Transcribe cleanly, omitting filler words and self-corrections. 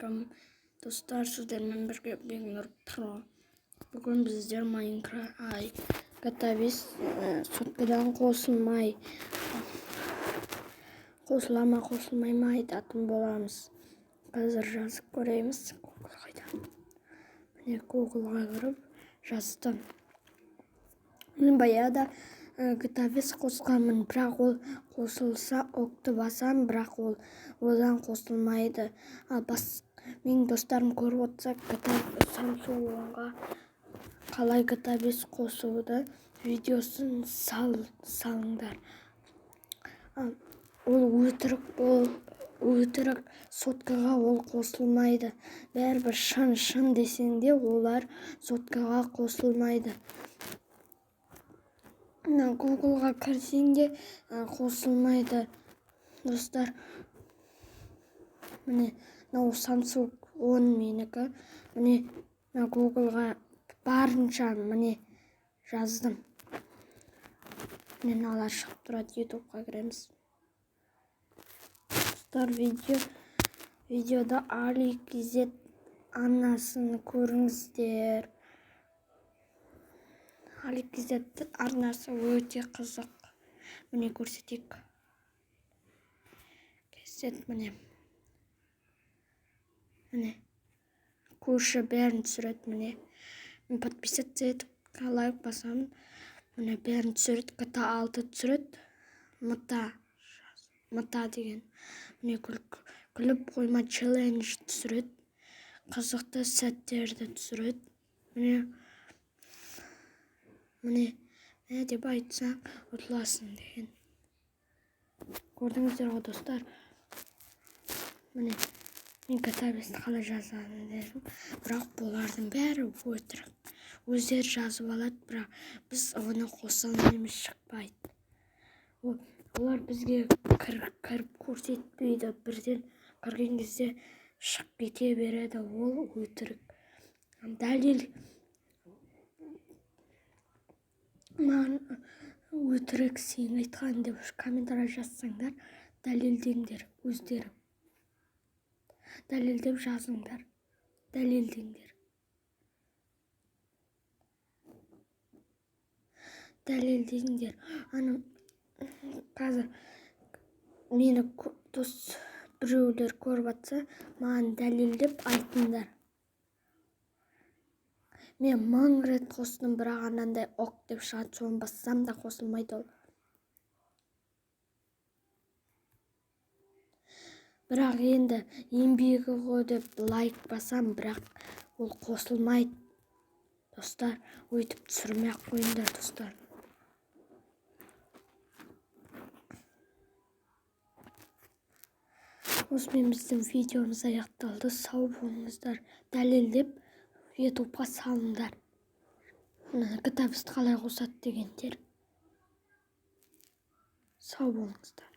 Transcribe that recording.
Ассалаумағалейкум достар, сіздермен бірге Бекнұр Тұрмын. Бүгін біздер GTA 5 соткадан қосыла ма қосылмай ма айтатын боламыз. Қазір жазып көреміз. Міне Googleға кіріп жаздым. Мен баяғыда GTA 5 қосқанмын, бірақ ол қосылса окты басам, бірақ ол одан қосылмайды. Менің достарым көріп отырса, Samsung One'ға қалай GTA 5 қосуды видеосын салыңдар. Ол өтірік соткаға ол қосылмайды. Бәрібір шын десең де олар соткаға қосылмайды. Googleға кірсең де қосылмайды. Достар, міне Samsung One менікі. Міне Googleға барынша міне жаздым. Мен алар шығып тұрады, YouTubeға кіреміз. Достар, видеода Ali-KZ арнасын көріңіздер. Ali-KZ арнасы өте қызық. Міне көрсетейік. KZ міне. Міне. Көрші бәрін түсіреді міне. Мен подписаться етіп, лайк басамын. Міне бәрін түсіреді. GTA 6 түсіреді. Мыта деген. Міне күліп қойма челлендж түсіреді. Қызықты сәттерді түсіреді. Міне деп айтсаң ұтыласың деген. Көрдіңіздер ғой достар. Міне мен GTA 5-ті қалай жазамын дедім. Бірақ бұлардың бәрі өтірік. Өздері жазып алады, бірақ біз оны қоса алмаймыз, шықпайды. Олар бізге кіріп көрсетпейді. Бірден кірген кезде шығып кете береді. Ол өтірік. Дәлел маған өтірік сен айтқан деп комментарий жазсаңдар, дәлелдеңдер өздері. Дәлелдеп жазыңдар. Дәлелдеңдер. Дәлелдеңдер. Қазір мені біреулер көріп атса, маған дәлелдеп айтыңдар. Мен 1000 рет қостым, бірақ анандай ок деп шығады, соны бассам да қосылмайды ол. Бірақ енді еңбегі ғой деп лайк басам, бірақ ол қосылмайды. Достар, өйтіп түсірмей ақ қойыңдар, достар. Осымен біздің видеомыз аяқталды. Сау болыңыздар. Дәлелдеп YouTubeға салыңдар. GTA 5-ті қалай қосады дегендер. Сау болыңыздар.